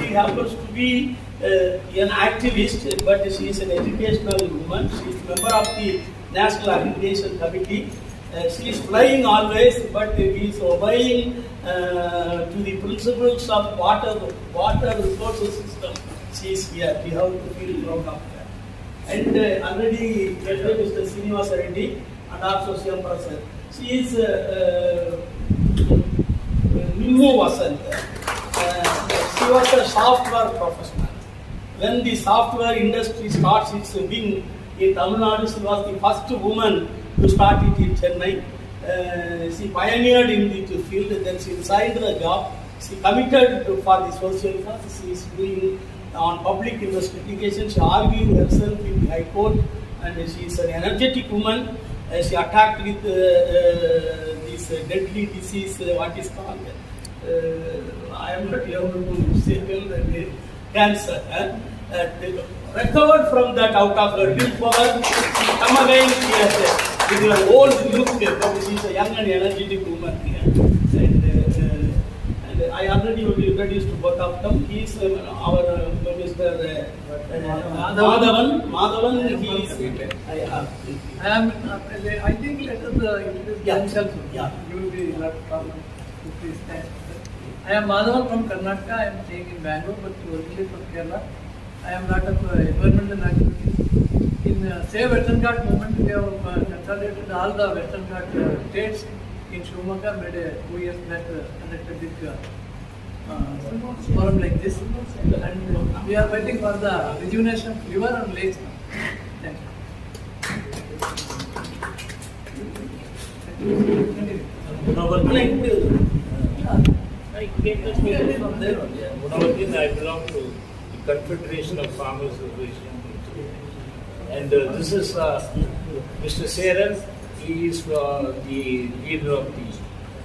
she happens to be an activist, but she is an educational woman. She is member of the National Accreditation Committee. She is flying always, but he is obeying to the principles of water resources system. She is here. We have to feel proud of her. And already Mr. Srinivasa Reddy and also Shyam Prasad. She is Nimmo Vasant. She was a software professional. When the software industry starts its wing in Tamil Nadu, she was the first woman to start it in Chennai. She pioneered in the field, then she resigned the job. She committed for the social cause. She is doing on public investigation. She argued herself in the High Court, and she is an energetic woman. She attacked with this deadly disease, what is called, I am not able to say well, cancer. Recovered from that out of her willpower, she come again with her old look, but she is a young and energetic woman here. And I already introduced to both of them. He is our Mr. Madhavan. He is. I think let us introduce themselves. Yeah. You will be not problem with this time. I am Madhavan from Karnataka. I am staying in Bangalore, but originally from Kerala. I am lot of environmental activities. In Save Western Ghat movement, we have consolidated all the Western Ghat states in Shivamogga, made 2 years back conducted big forum like this. And we are waiting for the rejuvenation of river and lakes. Thank you. I belong to the Confederation of Farmers Association, and this is Mr. Seran. He is the leader of the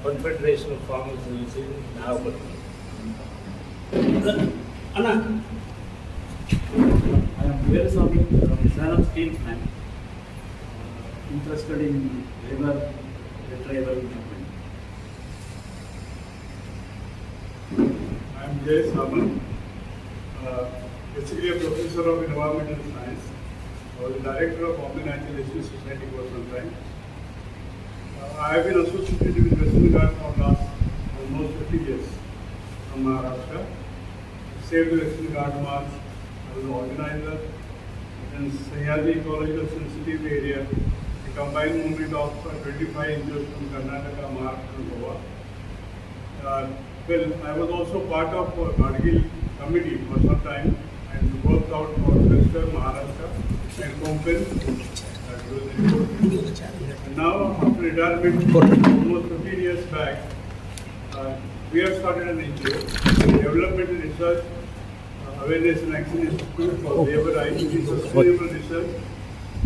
Confederation of Farmers Association in Nagapattinam. Anna. I am Veeraswamy from Salem Steel Plant, interested in river retrieval movement. I am J. Saman, basically a professor of environmental science. I was the director of Bombay Natural History Society for some time. I have been associated with Western Ghat for last almost 50 years from Maharashtra. Saved the Western Ghat March. I was the organizer. And Sahyadri Ecological Sensitive Area, a combined movement of 25 inches from Karnataka, Maharashtra and Goa. Well, I was also part of Ghats committee for some time and worked out for Western Maharashtra and Konkan. And now, after retirement, almost 15 years back, we have started an NGO, Development and Research Awareness and Action Institute for Labor Rights, Sustainable Research,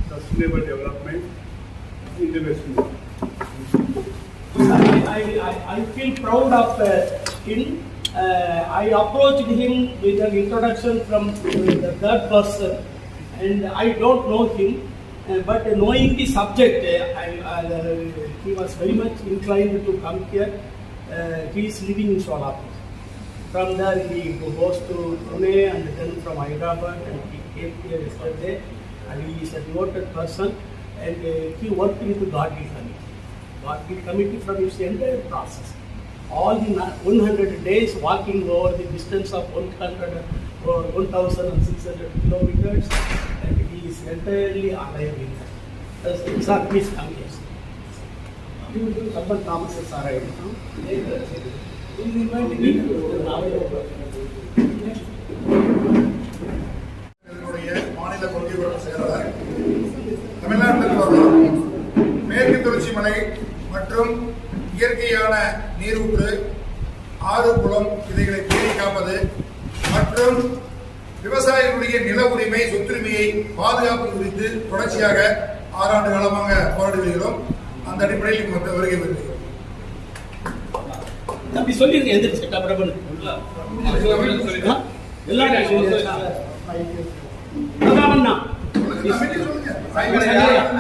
Sustainable Development in the Western world. I feel proud of him. I approached him with an introduction from the third person, and I don't know him, but knowing the subject, he was very much inclined to come here. He is living in Solapur. From there he goes to Pune and then from Hyderabad, and he came here yesterday, and he is a devoted person, and he worked with the Ghats committee. Ghats committee from its entire process. All the 100 days walking over the distance of 100 or 1,600 kilometers, and he is entirely alive in that. It's not his coming. Thomas is arrived. மாநில கொள்கையோட செயலாளர் தமிழ்நாட்டில் வரும் மேற்கு தொடர்ச்சி மலை மற்றும் இயற்கையான நீரூற்று ஆறு குளம் இதைகளை பேணி காப்பது மற்றும் விவசாயிகளுடைய நில உரிமை சொத்துரிமையை பாதுகாப்பு குறித்து தொடர்ச்சியாக 6 ஆண்டு காலமாக போராடி வருகிறோம். அந்த அடிப்படையில் இங்கு வருகை வருகிறோம். தம்பி சொல்லிருங்க எந்திரிச்சு டபடபன்னு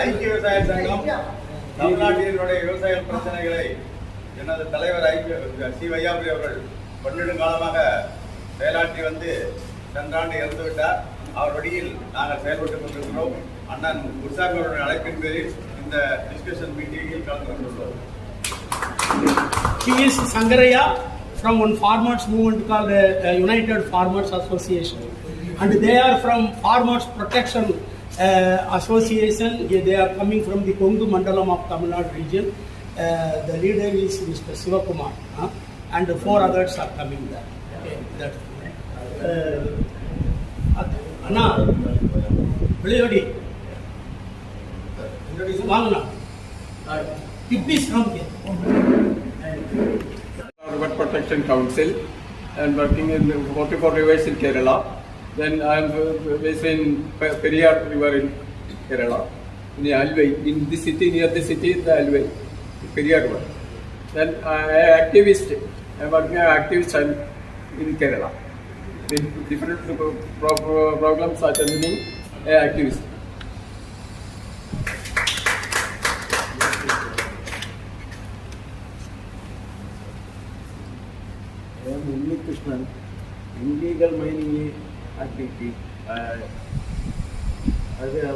ஐக்கிய விவசாய சங்கம் தமிழ்நாட்டினுடைய விவசாய பிரச்சனைகளை எனது தலைவர் சி வையாபுரி அவர்கள் 12 காலமாக வேளாற்றி வந்து சென்றாண்டு இறந்து விட்டார். அவர் வழியில் நாங்கள் செயல்பட்டுக் கொண்டிருக்கிறோம். அண்ணன் குருசாமி அவருடைய அழைப்பின் பேரில் இந்த டிஸ்கஷன் மீட்டிங்கில் கலந்து கொண்டுள்ளோம். He is Sangaraya from one farmers movement called United Farmers Association, and they are from Farmers Protection Association. They are coming from the Kongu Mandalam of Tamil Nadu region. The leader is Mr. Sivakumar, and 4 others are coming there. Okay, that's Anna, Veliyodi, Vangna, please come here. River Protection Council and working in 44 rivers in Kerala. Then I am based in Periyar River in Kerala, in the Alvai, in the city, near the city, the Alvai, Periyar River. Then I am activist. I am working as activist in Kerala. With different programs attending activist. I am Unni Krishnan, illegal mining activity. As a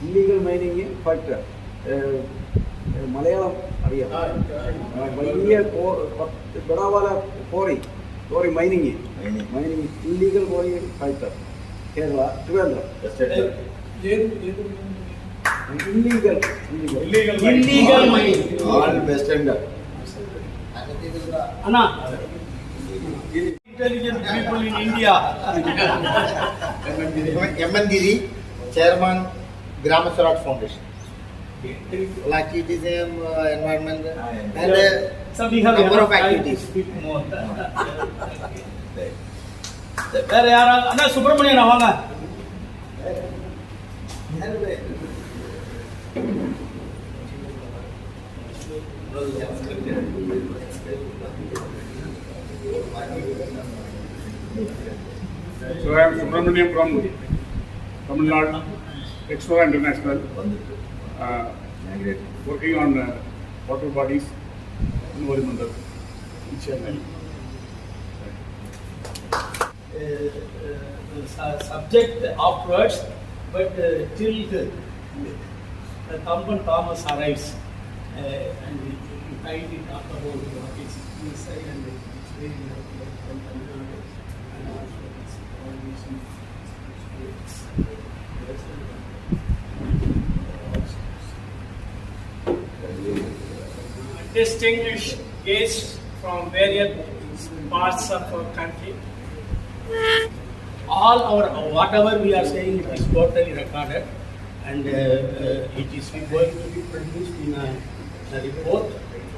illegal mining factor. Malayalam അറിയാം വലിയ ബड़ा वाला quarry mining illegal quarry factor Kerala Trivandrum Illegal mining. all best tender. Anna, intelligent people in India. MN Giri, Chairman, Gram Swaraj Foundation. Like tourism, environment, and So we have number of time to activities. speak more. வேற யாரா அண்ணா சுப்பிரமணியன் வாங்க. So I am Subramaniam from Tamil Nadu, Explora International, working on water bodies in Varimandal, in Chennai. Subject afterwards, but till Tampan Thomas arrives, and we kindly talk about what is inside and it's very important from Tamil Nadu and also its formation. Distinguished guests from various parts of our country. All our whatever we are saying, it is totally recorded, and it is going to be produced in a report.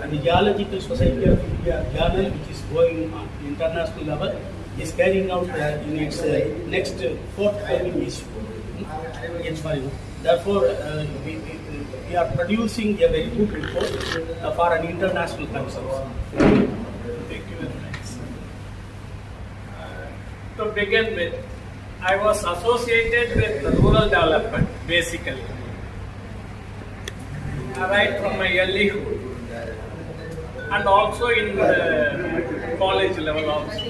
And the Geological Society of India journal, which is going on international level, is carrying out in its next forthcoming issue. It's fine. Therefore, we are producing a very good report for an international consensus. Thank you very much. To begin with, I was associated with rural development, basically. Right from my earlyhood. And also in the college level also.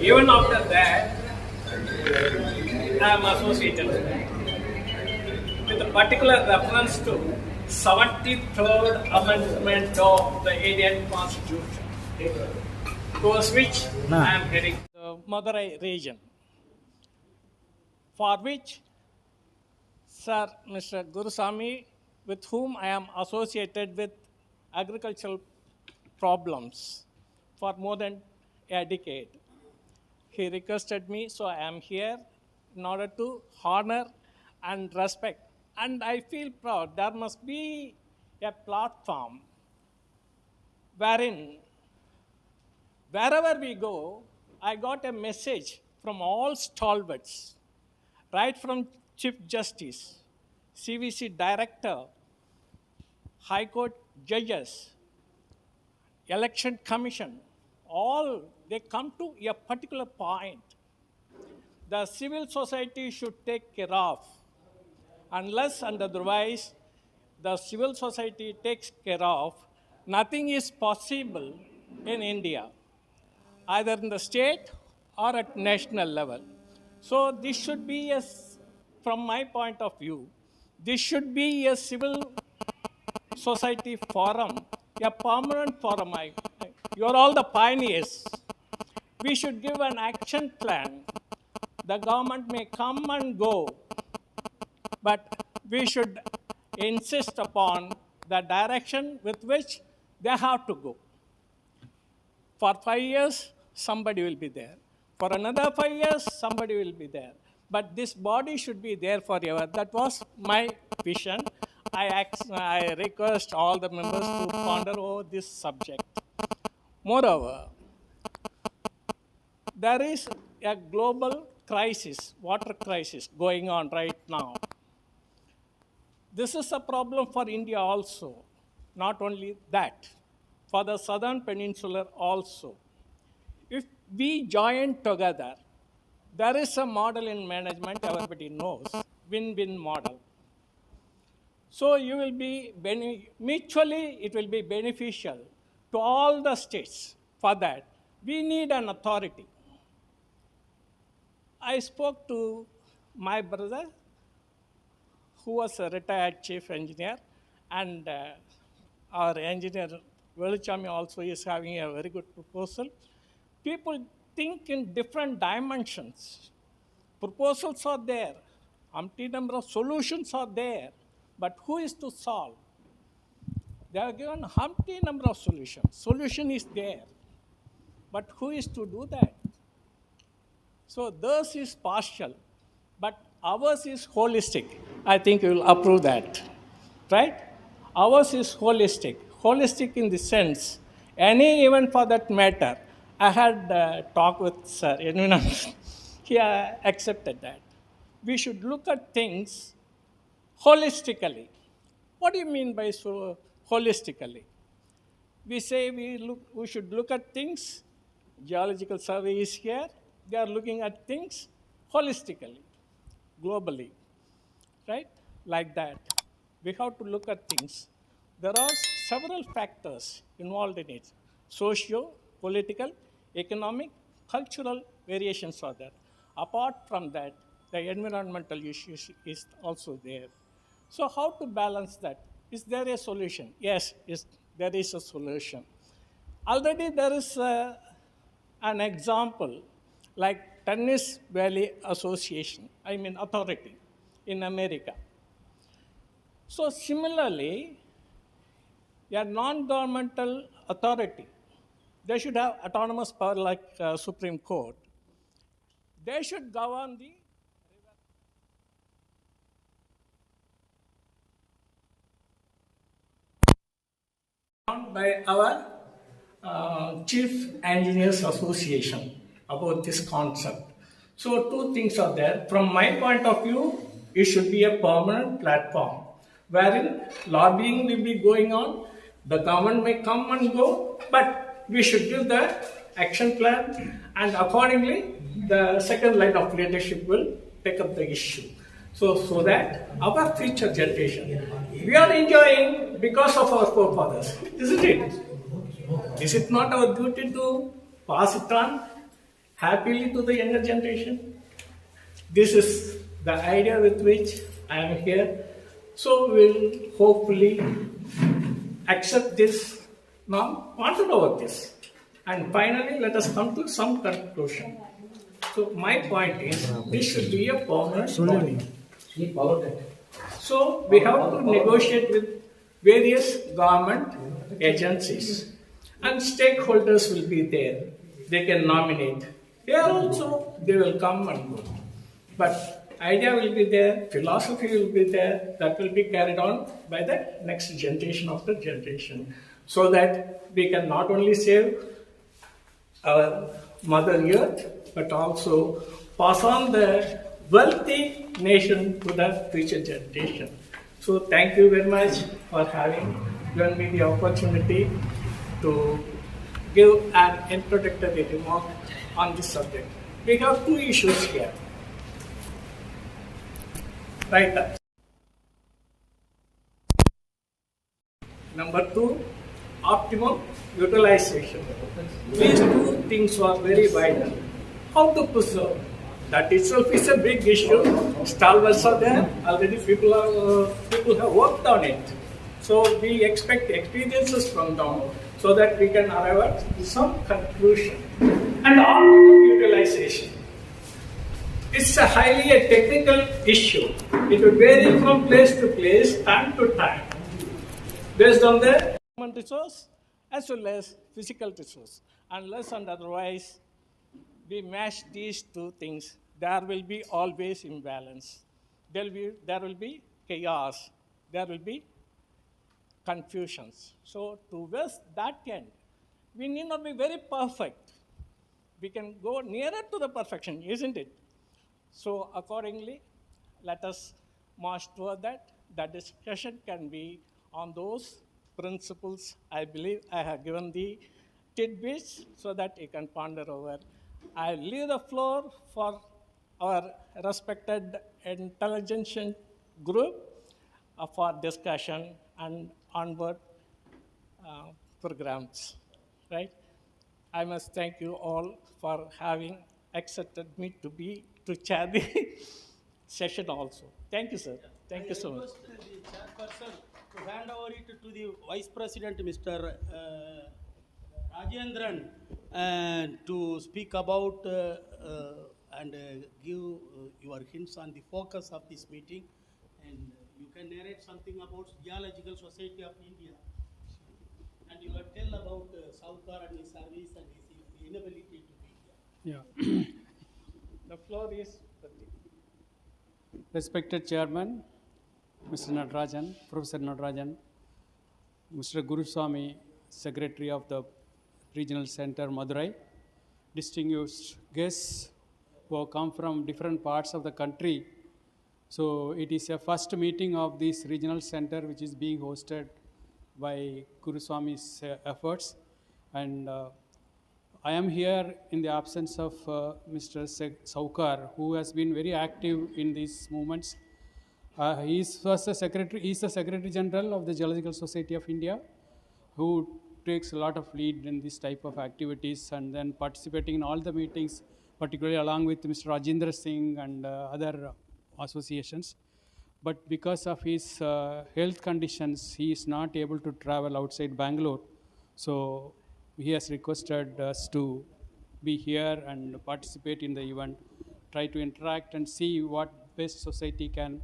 Even after that, I am associated with a particular reference to 73rd Amendment of the Indian Constitution, towards which I am heading the Madurai region, for which Sir Mr. Gurusamy, with whom I am associated with agricultural problems for more than a decade. He requested me, so I am here in order to honor and respect. And I feel proud. There must be a platform wherein, wherever we go, I got a message from all stalwarts, right from Chief Justice, CVC Director, High Court judges, Election Commission, all they come to a particular point. The civil society should take care of. Unless and otherwise the civil society takes care of, nothing is possible in India. either in the state or at national level. So this should be, from my point of view, this should be a civil society forum, a permanent forum. You're all the pioneers. We should give an action plan. The government may come and go, but we should insist upon the direction with which they have to go. For 5 years, somebody will be there. For another 5 years, somebody will be there. But this body should be there forever. That was my vision. I request all the members to ponder over this subject. Moreover, there is a global crisis, water crisis going on right now. This is a problem for India also. Not only that, for the southern peninsula also. If we join together, there is a model in management, everybody knows, win-win model. So you will be, mutually it will be beneficial to all the states. For that, we need an authority. I spoke to my brother, who was a retired chief engineer, and our engineer Velichami also is having a very good proposal. People think in different dimensions. Proposals are there, umpteen number of solutions are there, but who is to solve? They are given umpteen number of solutions. Solution is there, but who is to do that? So theirs is partial, but ours is holistic. I think you will approve that, right? Ours is holistic. Holistic in the sense, any event for that matter. I had a talk with Sir, he accepted that. We should look at things holistically. What do you mean by so holistically? We say we should look at things. Geological survey is here. They are looking at things holistically, globally, right? Like that. We have to look at things. There are several factors involved in it. Socio, political, economic, cultural variations are there. Apart from that, the environmental issues is also there. So how to balance that? Is there a solution? Yes, there is a solution. Already there is an example like Tennis Valley Association, authority in America. So similarly, a non-governmental authority, they should have autonomous power like Supreme Court. They should govern the by our Chief Engineers Association about this concept. So two things are there. From my point of view, it should be a permanent platform wherein lobbying will be going on. The government may come and go, but we should give the action plan, and accordingly, the second line of leadership will take up the issue. So that our future generation, we are enjoying because of our forefathers, isn't it? Is it not our duty to pass it on happily to the younger generation? This is the idea with which I am here. So we'll hopefully accept this now, ponder over this. And finally, let us come to some conclusion. So my point is, this should be a permanent body. So we have to negotiate with various government agencies, and stakeholders will be there. They can nominate. Here also, they will come and go. But idea will be there, philosophy will be there, that will be carried on by the next generation of the generation. So that we can not only save our Mother Earth, but also pass on the wealthy nation to the future generation. So thank you very much for having given me the opportunity to give an introductory remark on this subject. We have two issues here. Right. Number two, optimum utilization. These two things are very vital. How to preserve? That itself is a big issue. Stalwarts are there. Already people have worked on it. So we expect experiences from them so that we can arrive at some conclusion. And optimum utilization. It's a highly a technical issue. It will vary from place to place, time to time, based on the human resource as well as physical resource. Unless and otherwise we match these two things, there will be always imbalance. There will be chaos. There will be confusions. So towards that end, we need not be very perfect. We can go nearer to the perfection, isn't it? So accordingly, let us march toward that. That discussion can be on those principles. I believe I have given the tidbits so that you can ponder over. I leave the floor for our respected intelligence group for discussion and onward programs, right? I must thank you all for having accepted me to chair the session also. Thank you, sir. Thank you so much. I request the chairperson to hand over it to the Vice President, Mr. Rajendran, to speak about and give your hints on the focus of this meeting. And you can narrate something about Geological Society of India. And you will tell about Saukar and his service and his inability to be here. Yeah. The floor is Respected Chairman, Mr. Natarajan, Professor Natarajan, Mr. Guruswamy, Secretary of the Regional Center, Madurai, distinguished guests who have come from different parts of the country. So it is a first meeting of this regional center which is being hosted by Guruswamy's efforts. And I am here in the absence of Mr. Saukar, who has been very active in these movements. He is the Secretary General of the Geological Society of India, who takes a lot of lead in this type of activities and then participating in all the meetings, particularly along with Mr. Rajendra Singh and other associations. But because of his health conditions, he is not able to travel outside Bangalore. So he has requested us to be here and participate in the event, try to interact and see what best society can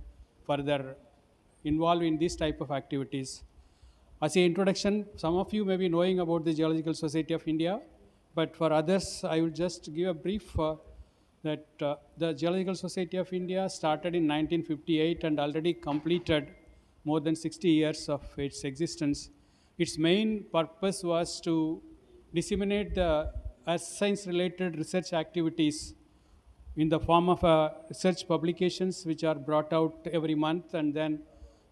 further involve in this type of activities. As an introduction, some of you may be knowing about the Geological Society of India, but for others, I will just give a brief that the Geological Society of India started in 1958 and already completed more than 60 years of its existence. Its main purpose was to disseminate the earth science-related research activities in the form of research publications which are brought out every month, and then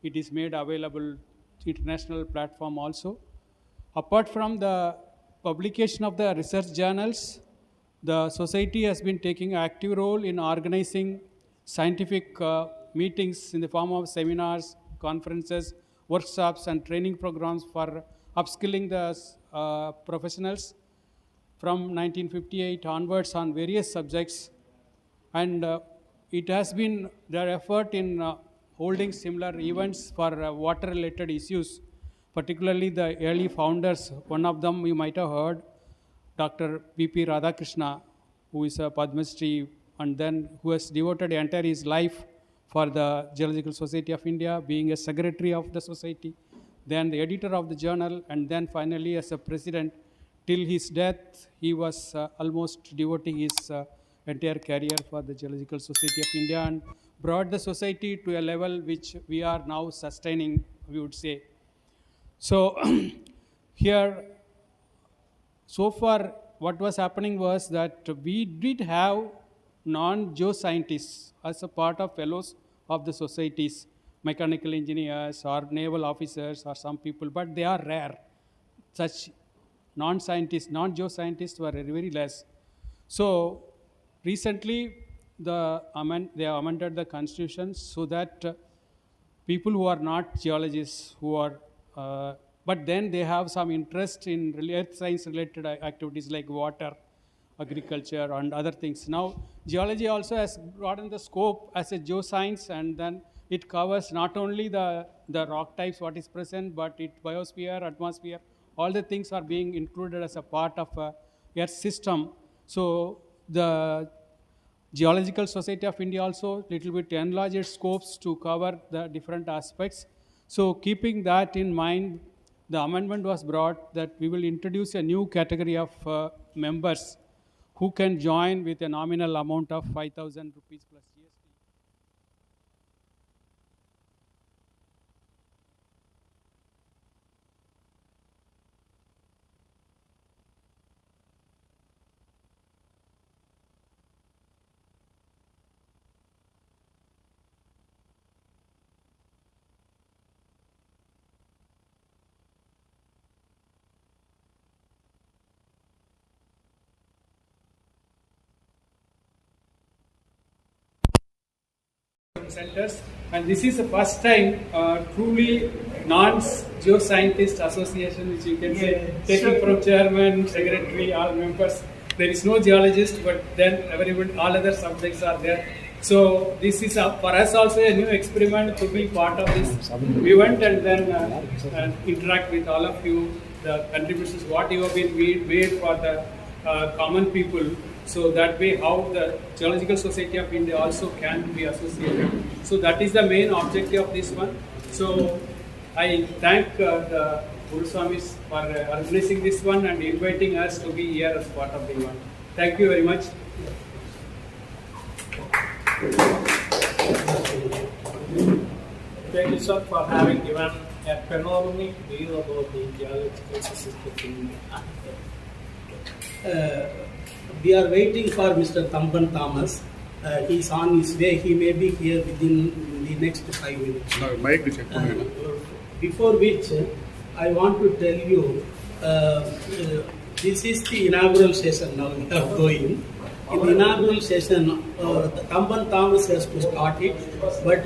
it is made available to international platform also. Apart from the publication of the research journals, the society has been taking an active role in organizing scientific meetings in the form of seminars, conferences, workshops, and training programs for upskilling the professionals from 1958 onwards on various subjects. And it has been their effort in holding similar events for water-related issues, particularly the early founders. One of them you might have heard, Dr. P.P. Radhakrishna, who is a Padma Shri, and then who has devoted entire his life for the Geological Society of India, being a secretary of the society, then the editor of the journal, and then finally as a president. Till his death, he was almost devoting his entire career for the Geological Society of India and brought the society to a level which we are now sustaining, we would say. So here, so far, what was happening was that we did have non-geoscientists as a part of fellows of the societies, mechanical engineers or naval officers or some people, but they are rare. Such non-scientists, non-geoscientists were very less. So recently, they have amended the constitution so that people who are not geologists, who are but then they have some interest in earth science related activities like water, agriculture, and other things. Now, geology also has broadened the scope as a geoscience, and then it covers not only the rock types, what is present, but biosphere, atmosphere, all the things are being included as a part of Earth system. So the Geological Society of India also little bit enlarged its scopes to cover the different aspects. So keeping that in mind, the amendment was brought that we will introduce a new category of members who can join with a nominal amount of 5,000 rupees plus GST. Centers, and this is the first time truly non-geoscientist association, which you can say, taking from chairman, secretary, all members. There is no geologist, but then everyone, all other subjects are there. So this is for us also a new experiment to be part of this event and then interact with all of you, the contributions, what you have been made for the common people. So that way how the Geological Society of India also can be associated. So that is the main objective of this one. So I thank the Guru Swamis for organizing this one and inviting us to be here as part of the event. Thank you very much. Thank you, sir, for having given a panoramic view about the Geological Society of India. We are waiting for Mr. Tamban Thomas. He is on his way. He may be here within the next 5 minutes. Before which, I want to tell you, this is the inaugural session now we are going. In the inaugural session, Tamban Thomas has to start it, but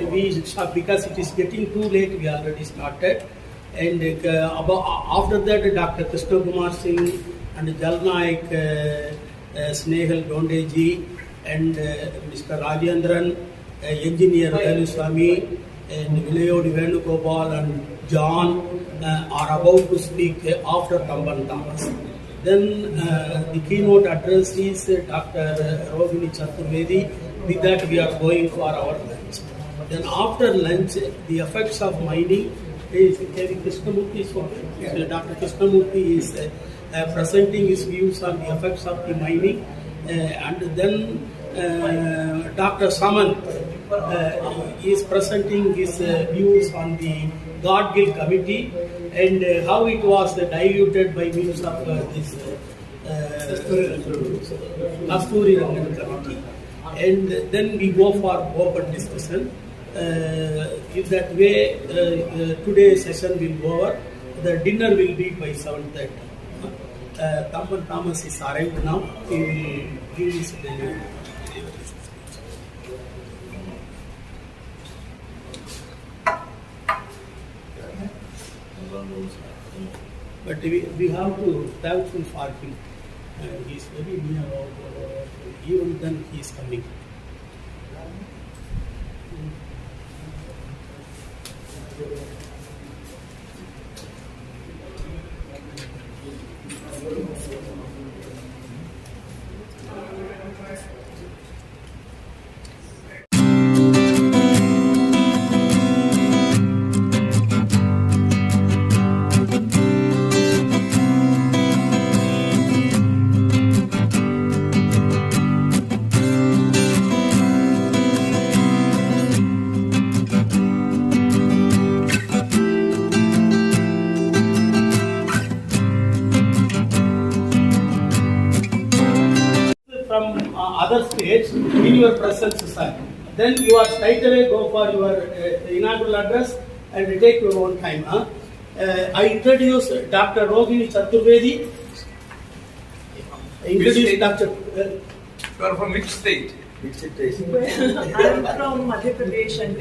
because it is getting too late, we already started. And after that, Dr. Krishna Kumar Singh and Jalnaik Snehal Dondeji and Mr. Rajendran, engineer Veluswamy, and Vilayodi Venugopal and John are about to speak after Tamban Thomas. Then the keynote address is Dr. Rohini Chaturvedi. With that, we are going for our lunch. Then after lunch, the effects of mining is Dr. Krishnamurti is presenting his views on the effects of the mining, and then Dr. Samant is presenting his views on the God-Gill Committee and how it was diluted by means of this Kasturi Rangan Committee. And then we go for open discussion. In that way, today's session will go over. The dinner will be by 7:30. Tamban Thomas is arrived now. He will give his delivery. But we have to thankful for him. He is very near. Even then he is coming. Other states in your presence, sir. Then you are straight away go for your inaugural address and take your own time. I introduce Dr. Rohini Chaturvedi. Introduce Dr. You are from which state? I am from Madhya Pradesh and